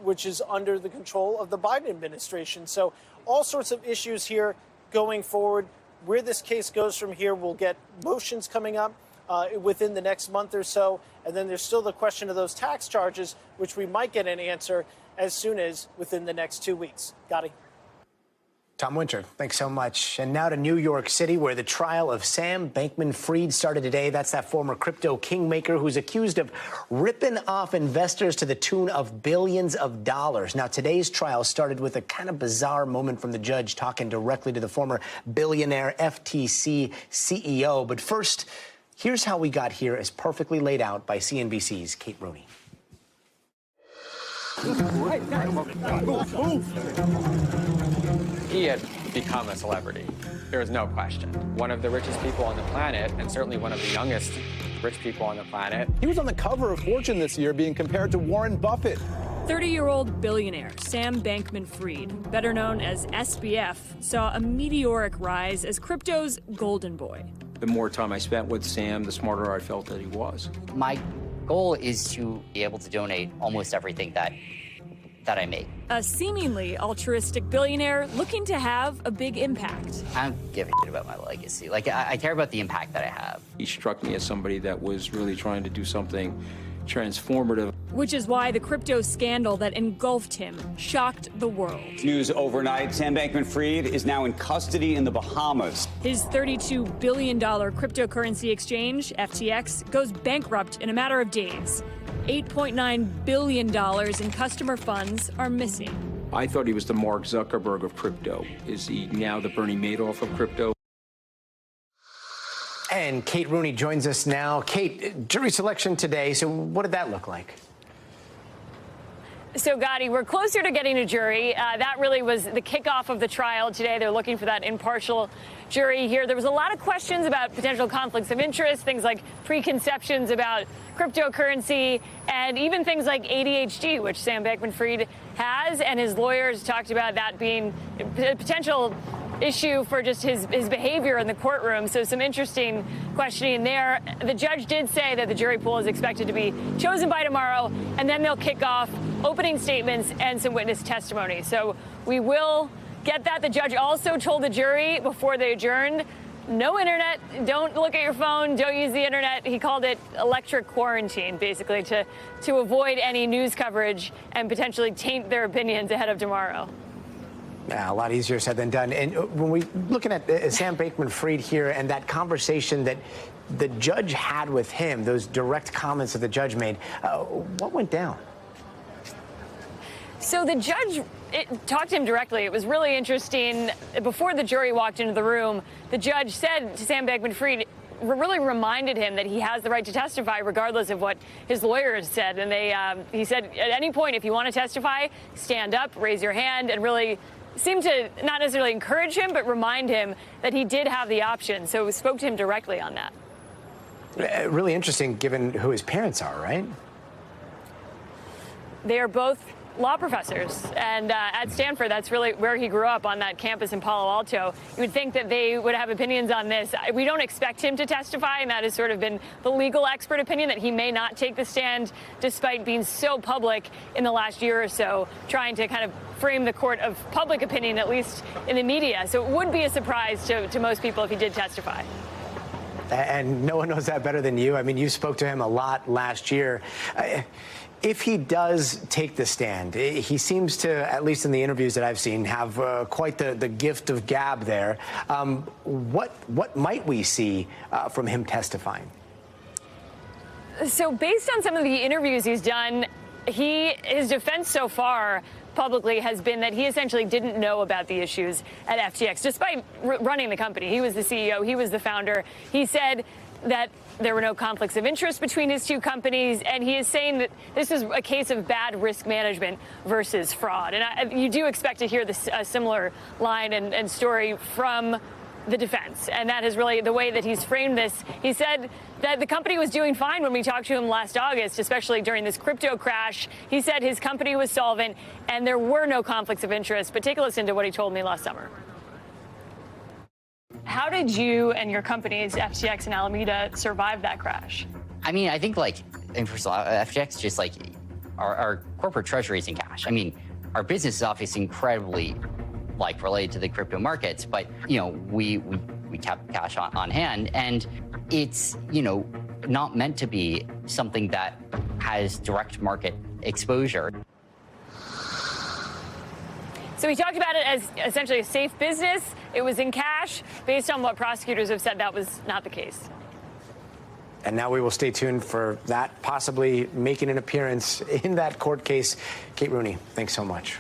which is under the control of the Biden administration. So all sorts of issues here going forward. Where this case goes from here, we'll get motions coming up within the next month or so. And then there's still the question of those tax charges, which we might get an answer as soon as within the next 2 weeks. Gadi. Tom Winter, thanks so much. And now to New York City, where the trial of Sam Bankman-Fried started today. That's that former crypto kingmaker who's accused of ripping off investors to the tune of billions of dollars. Now, today's trial started with a kind of bizarre moment from the judge talking directly to the former billionaire FTC CEO. But first, Here's how we got here, as perfectly laid out by CNBC's Kate Rooney. He had become a celebrity. There was no question. One of the richest people on the planet, and certainly one of the youngest rich people on the planet. He was on the cover of Fortune this year being compared to Warren Buffett. 30-year-old billionaire Sam Bankman-Fried, better known as SBF, saw a meteoric rise as crypto's golden boy. The more time I spent with Sam, the smarter I felt that he was. My goal is to be able to donate almost everything that I make. A seemingly altruistic billionaire looking to have a big impact. I don't give a shit about my legacy. Like, I care about the impact that I have. He struck me as somebody that was really trying to do something transformative. Which is why the crypto scandal that engulfed him shocked the world. News overnight, Sam Bankman-Fried is now in custody in the Bahamas. His $32 billion cryptocurrency exchange, FTX, goes bankrupt in a matter of days. $8.9 billion in customer funds are missing. I thought he was the Mark Zuckerberg of crypto. Is he now the Bernie Madoff of crypto? And Kate Rooney joins us now. Kate, jury selection today, so what did that look like? So, Gadi, we're closer to getting a jury. That really was the kickoff of the trial today. They're looking for that impartial jury here. There was a lot of questions about potential conflicts of interest, things like preconceptions about cryptocurrency, and even things like ADHD, which Sam Bankman-Fried has, and his lawyers talked about that being a potential issue for just his behavior in the courtroom. So some interesting questioning there. The judge did say that the jury pool is expected to be chosen by tomorrow, and then they'll kick off opening statements and some witness testimony. So we will get that. The judge also told the jury before they adjourned, no internet, don't look at your phone, don't use the internet. He called it electric quarantine, basically, to avoid any news coverage and potentially taint their opinions ahead of tomorrow. Yeah, a lot easier said than done. And when we're looking at Sam Bankman-Fried here and that conversation that the judge had with him, those direct comments that the judge made, what went down? So the judge talked to him directly. It was really interesting. Before the jury walked into the room, the judge said to Sam Bankman-Fried, really reminded him that he has the right to testify regardless of what his lawyers said. And he said, at any point, if you want to testify, stand up, raise your hand, and really seemed to not necessarily encourage him, but remind him that he did have the option. So we spoke to him directly on that. Really interesting, given who his parents are, right? They are both law professors, and at Stanford, that's really where he grew up, on that campus in Palo Alto. You would think that they would have opinions on this. We don't expect him to testify, and that has sort of been the legal expert opinion, that he may not take the stand, despite being so public in the last year or so, trying to kind of frame the court of public opinion, at least in the media. So it would be a surprise to most people if he did testify. And no one knows that better than you. I mean, you spoke to him a lot last year. If he does take the stand, he seems to, at least in the interviews that I've seen, have quite the gift of gab there. What might we see from him testifying? So based on some of the interviews he's done, his defense so far publicly has been that he essentially didn't know about the issues at FTX, despite running the company. He was the CEO. He was the founder. He said that there were no conflicts of interest between his two companies, and he is saying that this is a case of bad risk management versus fraud. And you do expect to hear a similar line and story from the defense, and that is really the way that he's framed this. He said that the company was doing fine when we talked to him last August, especially during this crypto crash. He said his company was solvent and there were no conflicts of interest. But take a listen to what he told me last summer. How did you and your companies, FTX and Alameda, survive that crash? I mean, I think, first of all, FTX just, our corporate treasury is in cash. I mean, our business is obviously incredibly, related to the crypto markets, but, we kept cash on hand, and it's, not meant to be something that has direct market exposure. So he talked about it as essentially a safe business. It was in cash. Based on what prosecutors have said, that was not the case. And now we will stay tuned for that possibly making an appearance in that court case. Kate Rooney, thanks so much.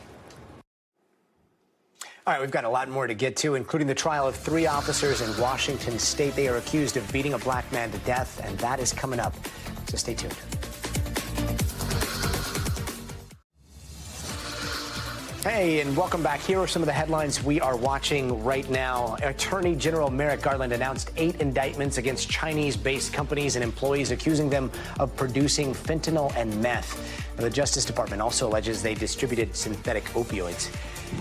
All right, we've got a lot more to get to, including the trial of 3 officers in Washington state. They are accused of beating a black man to death, and that is coming up. So stay tuned. Hey, and welcome back. Here are some of the headlines we are watching right now. Attorney General Merrick Garland announced 8 indictments against Chinese-based companies and employees, accusing them of producing fentanyl and meth. Now, the Justice Department also alleges they distributed synthetic opioids.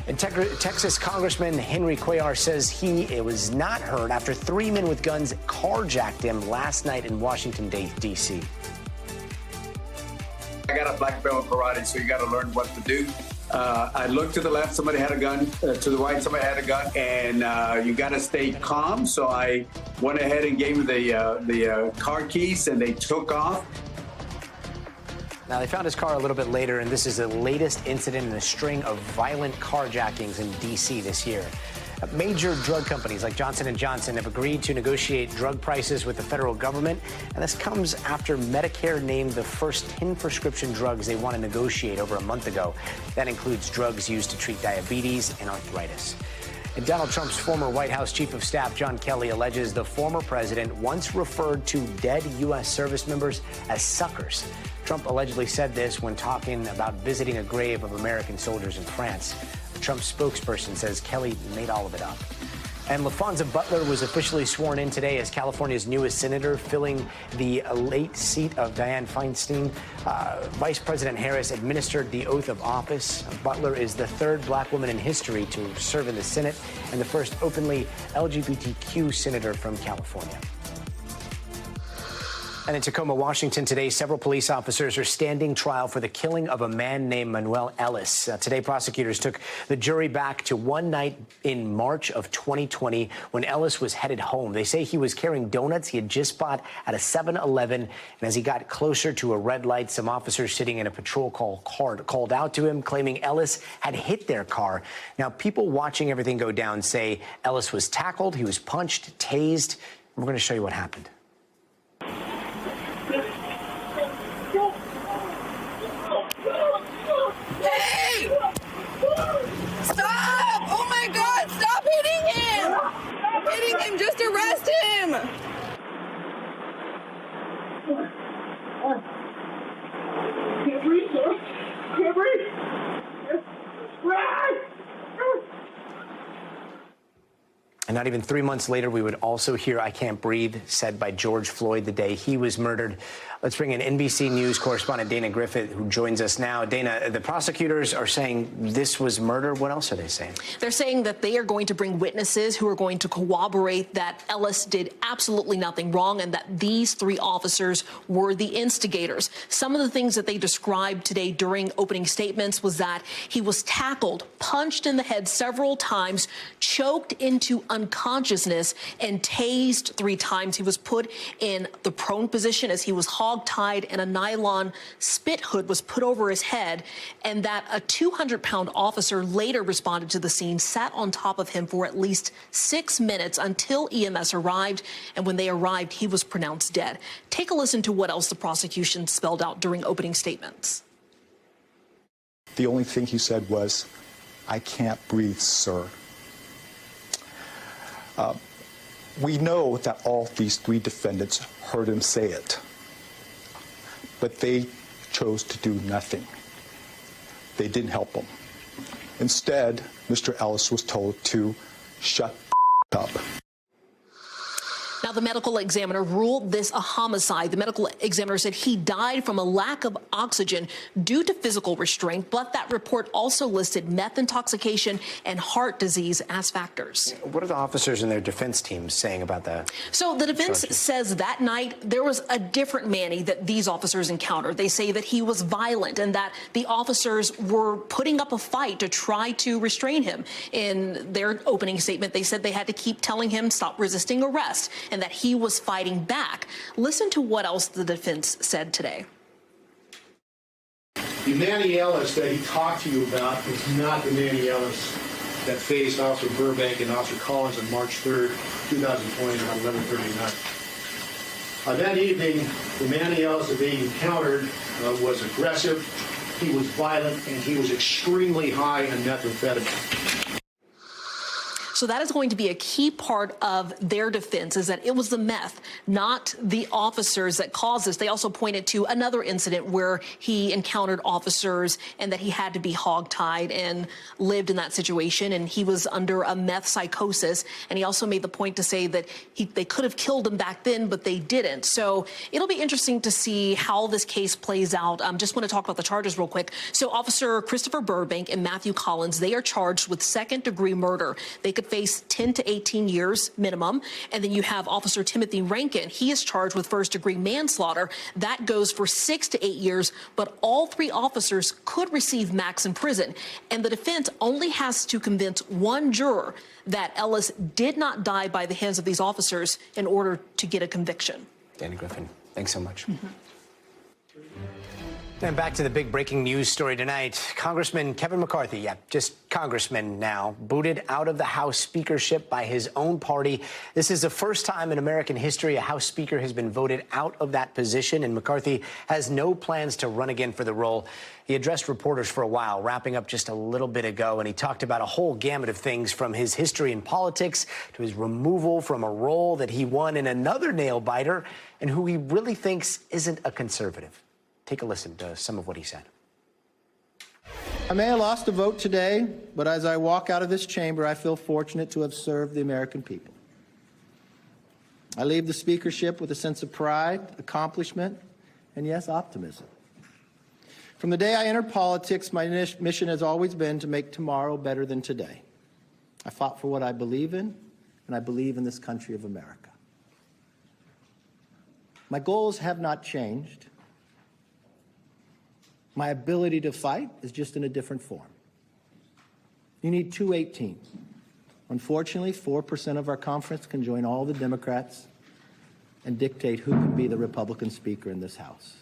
And Texas Congressman Henry Cuellar says he was not hurt after 3 men with guns carjacked him last night in Washington, D.C. I got a black belt in karate, so you got to learn what to do. I looked to the left, somebody had a gun. To the right, somebody had a gun. And you got to stay calm. So I went ahead and gave them the car keys, and they took off. Now, they found his car a little bit later, and this is the latest incident in a string of violent carjackings in D.C. this year. Major drug companies like Johnson & Johnson have agreed to negotiate drug prices with the federal government, and this comes after Medicare named the first 10 prescription drugs they want to negotiate over a month ago. That includes drugs used to treat diabetes and arthritis. And Donald Trump's former White House Chief of Staff, John Kelly, alleges the former president once referred to dead U.S. service members as suckers. Trump allegedly said this when talking about visiting a grave of American soldiers in France. A Trump spokesperson says Kelly made all of it up. And LaFonza Butler was officially sworn in today as California's newest senator, filling the late seat of Dianne Feinstein. Vice President Harris administered the oath of office. Butler is the 3rd black woman in history to serve in the Senate and the first openly LGBTQ senator from California. And in Tacoma, Washington today, several police officers are standing trial for the killing of a man named Manuel Ellis. Today, prosecutors took the jury back to one night in March of 2020 when Ellis was headed home. They say he was carrying donuts he had just bought at a 7-Eleven. And as he got closer to a red light, some officers sitting in a patrol car called out to him, claiming Ellis had hit their car. Now, people watching everything go down say Ellis was tackled, he was punched, tased. We're going to show you what happened. Hey! Stop! Oh my God! Stop hitting him! Stop hitting him! Just arrest him! Can't breathe, sir. Can't breathe. And not even 3 months later, we would also hear "I Can't Breathe" said by George Floyd the day he was murdered. Let's bring in NBC News correspondent Dana Griffith, who joins us now. Dana, the prosecutors are saying this was murder. What else are they saying? They're saying that they are going to bring witnesses who are going to corroborate that Ellis did absolutely nothing wrong and that these 3 officers were the instigators. Some of the things that they described today during opening statements was that he was tackled, punched in the head several times, choked into unconsciousness, and tased 3 times. He was put in the prone position as he was hog-tied, and a nylon spit hood was put over his head, and that a 200-pound officer later responded to the scene, sat on top of him for at least 6 minutes until EMS arrived, and when they arrived, he was pronounced dead. Take a listen to what else the prosecution spelled out during opening statements. The only thing he said was, "I can't breathe, sir." We know that all these 3 defendants heard him say it, but they chose to do nothing. They didn't help him. Instead, Mr. Ellis was told to shut up. Now, the medical examiner ruled this a homicide. The medical examiner said he died from a lack of oxygen due to physical restraint, but that report also listed meth intoxication and heart disease as factors. What are the officers and their defense teams saying about that? So the defense says that night there was a different Manny that these officers encountered. They say that he was violent and that the officers were putting up a fight to try to restrain him. In their opening statement, they said they had to keep telling him stop resisting arrest and that he was fighting back. Listen to what else the defense said today. The Manny Ellis that he talked to you about is not the Manny Ellis that faced Officer Burbank and Officer Collins on March 3rd, 2020 at 11:30 at night. That evening, the Manny Ellis that they encountered was aggressive, he was violent, and he was extremely high on methamphetamine. So that is going to be a key part of their defense, is that it was the meth, not the officers, that caused this. They also pointed to another incident where he encountered officers and that he had to be hogtied and lived in that situation, and he was under a meth psychosis. And he also made the point to say that they could have killed him back then, but they didn't. So it'll be interesting to see how this case plays out. Just want to talk about the charges real quick. So Officer Christopher Burbank and Matthew Collins, they are charged with second-degree murder. They could face 10 to 18 years minimum. And then you have Officer Timothy Rankin. He is charged with first-degree manslaughter. That goes for 6 to 8 years, but all three officers could receive max in prison. And the defense only has to convince one juror that Ellis did not die by the hands of these officers in order to get a conviction. Danny Griffin, thanks so much. And back to the big breaking news story tonight. Congressman Kevin McCarthy, just congressman now, booted out of the House speakership by his own party. This is the first time in American history a House speaker has been voted out of that position, and McCarthy has no plans to run again for the role. He addressed reporters for a while, wrapping up just a little bit ago, and he talked about a whole gamut of things, from his history in politics to his removal from a role that he won in another nail-biter, and who he really thinks isn't a conservative. Take a listen to some of what he said. I may have lost a vote today, but as I walk out of this chamber, I feel fortunate to have served the American people. I leave the speakership with a sense of pride, accomplishment, and yes, optimism. From the day I entered politics, my mission has always been to make tomorrow better than today. I fought for what I believe in, and I believe in this country of America. My goals have not changed. My ability to fight is just in a different form. You need 218. Unfortunately, 4% of our conference can join all the Democrats and dictate who can be the Republican speaker in this House.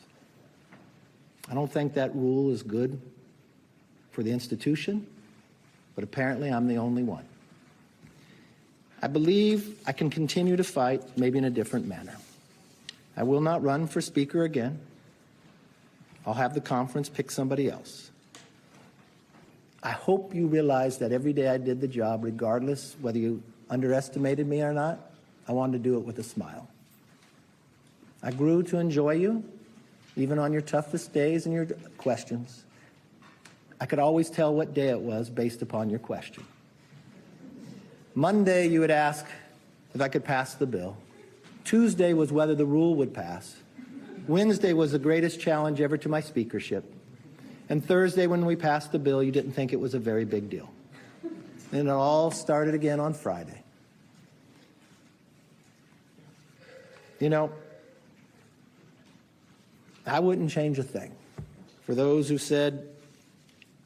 I don't think that rule is good for the institution, but apparently I'm the only one. I believe I can continue to fight, maybe in a different manner. I will not run for speaker again. I'll have the conference pick somebody else. I hope you realize that every day I did the job, regardless whether you underestimated me or not, I wanted to do it with a smile. I grew to enjoy you, even on your toughest days and your questions. I could always tell what day it was based upon your question. Monday, you would ask if I could pass the bill. Tuesday was whether the rule would pass. Wednesday was the greatest challenge ever to my speakership. And Thursday, when we passed the bill, you didn't think it was a very big deal. And it all started again on Friday. You know, I wouldn't change a thing. For those who said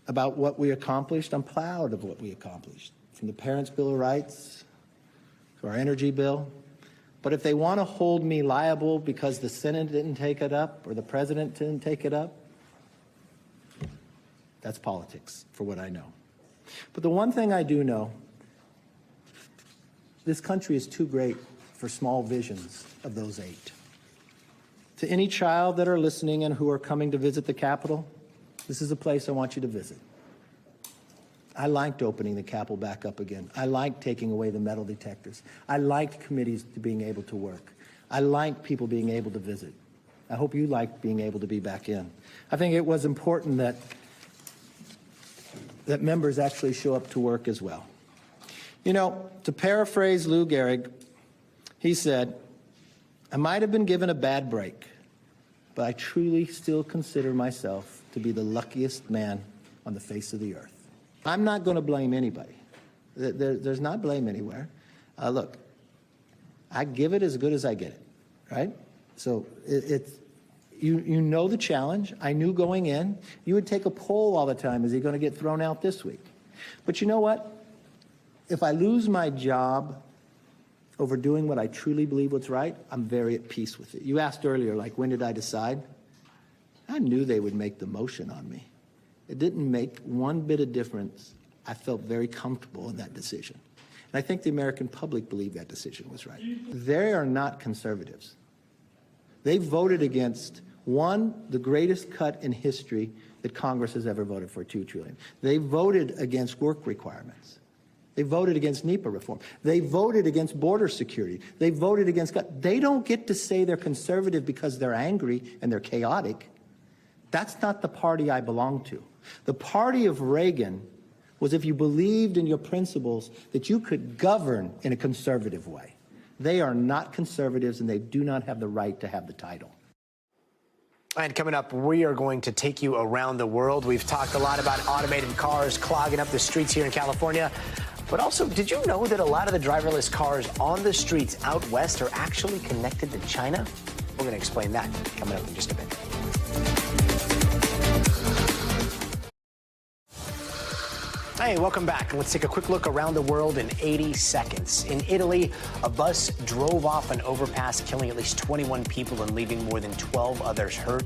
about what we accomplished, I'm proud of what we accomplished. From the Parents' Bill of Rights to our energy bill. But if they want to hold me liable because the Senate didn't take it up or the president didn't take it up, that's politics, for what I know. But the one thing I do know, this country is too great for small visions of those 8. To any child that are listening and who are coming to visit the Capitol, this is a place I want you to visit. I liked opening the Capitol back up again. I liked taking away the metal detectors. I liked committees being able to work. I liked people being able to visit. I hope you liked being able to be back in. I think it was important that members actually show up to work as well. You know, to paraphrase Lou Gehrig, he said, I might have been given a bad break, but I truly still consider myself to be the luckiest man on the face of the earth. I'm not going to blame anybody. There's not blame anywhere. Look, I give it as good as I get it, right? So you know the challenge. I knew going in. You would take a poll all the time. Is he going to get thrown out this week? But you know what? If I lose my job over doing what I truly believe what's right, I'm very at peace with it. You asked earlier, like, when did I decide? I knew they would make the motion on me. It didn't make one bit of difference. I felt very comfortable in that decision. And I think the American public believed that decision was right. They are not conservatives. They voted against, one, the greatest cut in history that Congress has ever voted for, $2 trillion. They voted against work requirements. They voted against NEPA reform. They voted against border security. They voted against gun. They don't get to say they're conservative because they're angry and they're chaotic. That's not the party I belong to. The party of Reagan was if you believed in your principles that you could govern in a conservative way. They are not conservatives, and they do not have the right to have the title. And coming up, we are going to take you around the world. We've talked a lot about automated cars clogging up the streets here in California. But also, did you know that a lot of the driverless cars on the streets out west are actually connected to China? We're going to explain that coming up in just a bit. Hey, welcome back. Let's take a quick look around the world in 80 seconds. In Italy, a bus drove off an overpass, killing at least 21 people and leaving more than 12 others hurt.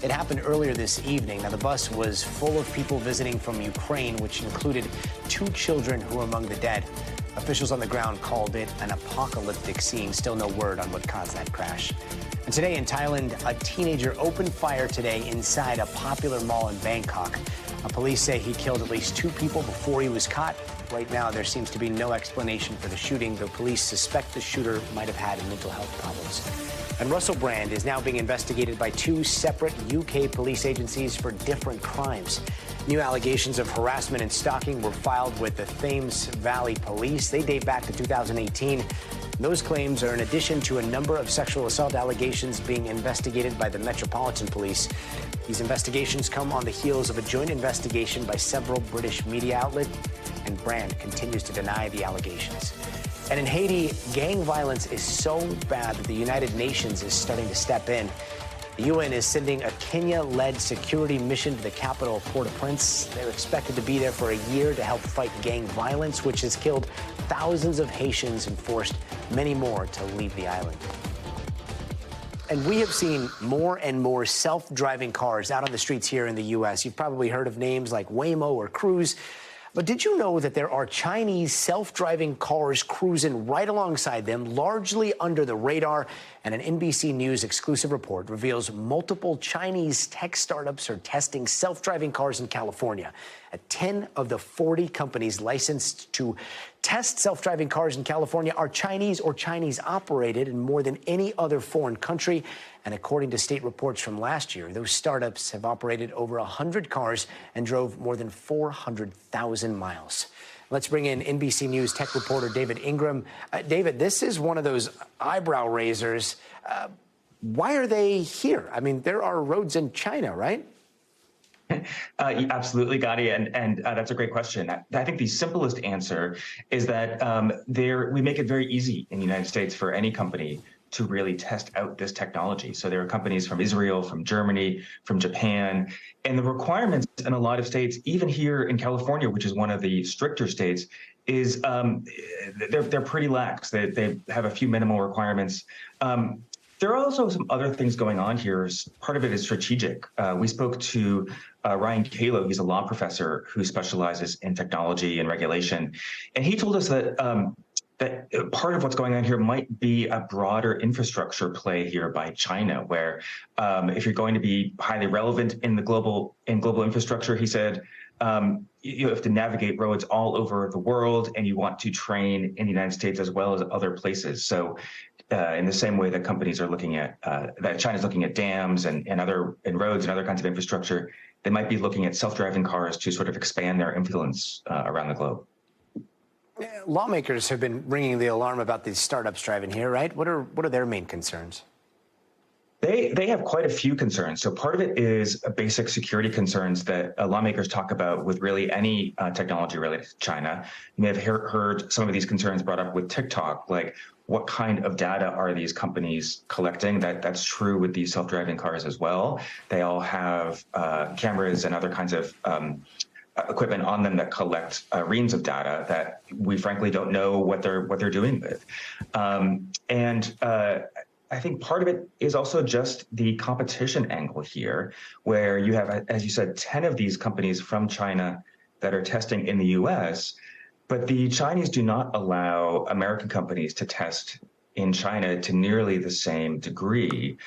It happened earlier this evening. Now, the bus was full of people visiting from Ukraine, which included 2 children who were among the dead. Officials on the ground called it an apocalyptic scene. Still no word on what caused that crash. And today in Thailand, a teenager opened fire today inside a popular mall in Bangkok. Police say he killed at least 2 people before he was caught. Right now, there seems to be no explanation for the shooting, though police suspect the shooter might have had mental health problems. And Russell Brand is now being investigated by 2 separate UK police agencies for different crimes. New allegations of harassment and stalking were filed with the Thames Valley Police. They date back to 2018. Those claims are in addition to a number of sexual assault allegations being investigated by the Metropolitan Police. These investigations come on the heels of a joint investigation by several British media outlets, and Brand continues to deny the allegations. And in Haiti, gang violence is so bad that the United Nations is starting to step in. The UN is sending a Kenya-led security mission to the capital of Port-au-Prince. They're expected to be there for a year to help fight gang violence, which has killed thousands of Haitians and forced many more to leave the island. And we have seen more and more self-driving cars out on the streets here in the U.S. You've probably heard of names like Waymo or Cruise. But did you know that there are Chinese self-driving cars cruising right alongside them, largely under the radar? And an NBC News exclusive report reveals multiple Chinese tech startups are testing self-driving cars in California. 10 of the 40 companies licensed to test self-driving cars in California are Chinese or Chinese-operated in more than any other foreign country. And according to state reports from last year, those startups have operated over 100 cars and drove more than 400,000 miles. Let's bring in NBC News tech reporter David Ingram. David, this is one of those eyebrow raisers. Why are they here? I mean, there are roads in China, right? Absolutely, Gadi, and that's a great question. I think the simplest answer is that we make it very easy in the United States for any company to really test out this technology. So there are companies from Israel, from Germany, from Japan, and the requirements in a lot of states, even here in California, which is one of the stricter states, is they're pretty lax. They have a few minimal requirements. There are also some other things going on here. Part of it is strategic. We spoke to Ryan Kalo. He's a law professor who specializes in technology and regulation. And he told us that that part of what's going on here might be a broader infrastructure play here by China, where if you're going to be highly relevant in the global infrastructure, he said, you have to navigate roads all over the world, and you want to train in the United States as well as other places. So in the same way that companies are looking at, that China's looking at dams and roads and other kinds of infrastructure, they might be looking at self-driving cars to sort of expand their influence around the globe. Lawmakers have been ringing the alarm about these startups driving here, right? What are their main concerns? They have quite a few concerns. So part of it is basic security concerns that lawmakers talk about with really any technology related to China. You may have heard some of these concerns brought up with TikTok, like what kind of data are these companies collecting? That's true with these self-driving cars as well. They all have cameras and other kinds of equipment on them that collect reams of data that we frankly don't know what they're doing with. I think part of it is also just the competition angle here, where you have, as you said, 10 of these companies from China that are testing in the US, but the Chinese do not allow American companies to test in China to nearly the same degree.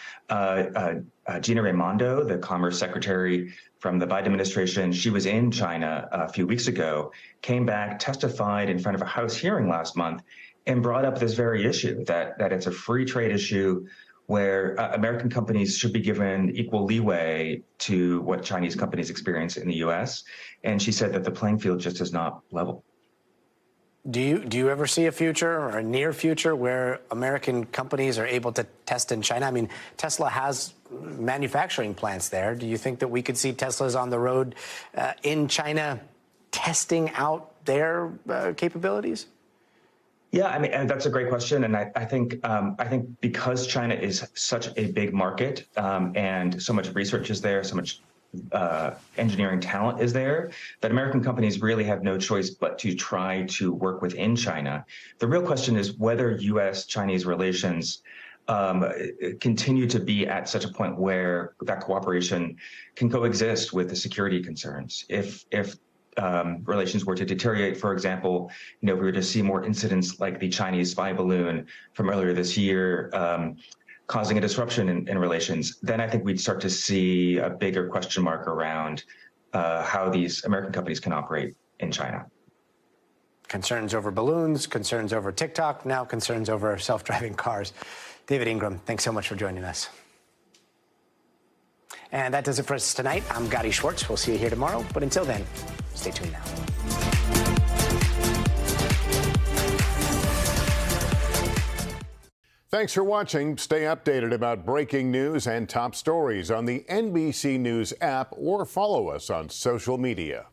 Gina Raimondo, the Commerce Secretary from the Biden administration, she was in China a few weeks ago, came back, testified in front of a House hearing last month, and brought up this very issue, that it's a free trade issue where American companies should be given equal leeway to what Chinese companies experience in the U.S. And she said that the playing field just is not level. Do you ever see a future or a near future where American companies are able to test in China? I mean, Tesla has manufacturing plants there. Do you think that we could see Teslas on the road in China testing out their capabilities? Yeah, I mean, and that's a great question, and I think because China is such a big market and so much research is there, so much engineering talent is there, that American companies really have no choice but to try to work within China. The real question is whether U.S.-Chinese relations continue to be at such a point where that cooperation can coexist with the security concerns. If relations were to deteriorate, for example, if we were to see more incidents like the Chinese spy balloon from earlier this year, causing a disruption in relations, then I think we'd start to see a bigger question mark around how these American companies can operate in China. Concerns over balloons, concerns over TikTok, now concerns over self-driving cars. David Ingram, thanks so much for joining us. And that does it for us tonight. I'm Gadi Schwartz. We'll see you here tomorrow. But until then, stay tuned now. Thanks for watching. Stay updated about breaking news and top stories on the NBC News app or follow us on social media.